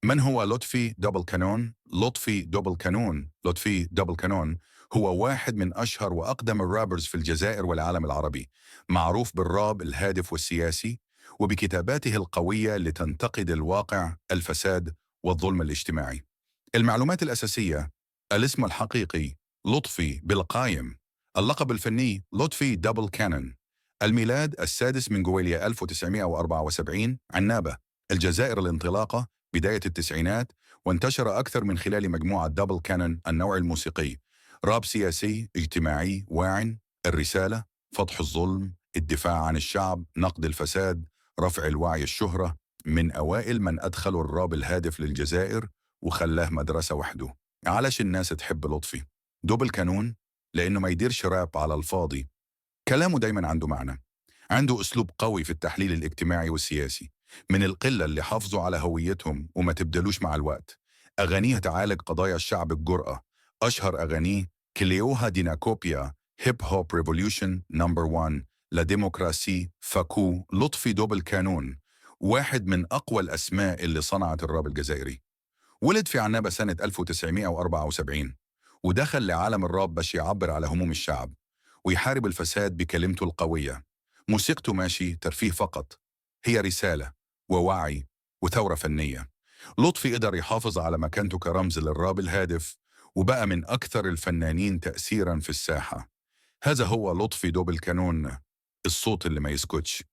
من هو لطفي دبل كانون؟ لطفي دبل كانون هو واحد من أشهر وأقدم الرابرز في الجزائر والعالم العربي، معروف بالراب الهادف والسياسي وبكتاباته القوية اللي تنتقد الواقع، الفساد والظلم الاجتماعي. المعلومات الأساسية: الاسم الحقيقي لطفي بالقايم، اللقب الفني لطفي دبل كانون، الميلاد 6 من جويلية 1974، عنابة الجزائر، الانطلاقة بداية التسعينات، وانتشر أكثر من خلال مجموعة دبل كانون النوع الموسيقي، راب سياسي اجتماعي واعٍ، الرسالة فضح الظلم، الدفاع عن الشعب، نقد الفساد، رفع الوعي، الشهرة. من أوائل من أدخلوا الراب الهادف للجزائر وخلاه مدرسة وحده. علاش الناس تحب لطفي دبل كانون؟ لأنه ما يديرش راب على الفاضي، كلامه دايما عنده معنى، عنده أسلوب قوي في التحليل الاجتماعي والسياسي، من القلة اللي حافظوا على هويتهم وما تبدلوش مع الوقت. أغانيه تعالج قضايا الشعب بجرأة، أشهر أغانيه كليوها ديناكوبيا، هيب هوب ريفوليوشن نمبر 1، لا ديموكراسي، فاكو. لطفي دوبل كانون واحد من أقوى الأسماء اللي صنعت الراب الجزائري. ولد في عنابة سنة 1974، ودخل لعالم الراب باش يعبر على هموم الشعب ويحارب الفساد بكلمته القوية. موسيقته ماشي ترفيه فقط، هي رسالة ووعي وثورة فنية. لطفي قدر يحافظ على مكانته كرمز للراب الهادف، وبقى من أكثر الفنانين تأثيراً في الساحة. هذا هو لطفي دوبل كانون، الصوت اللي ما يسكتش.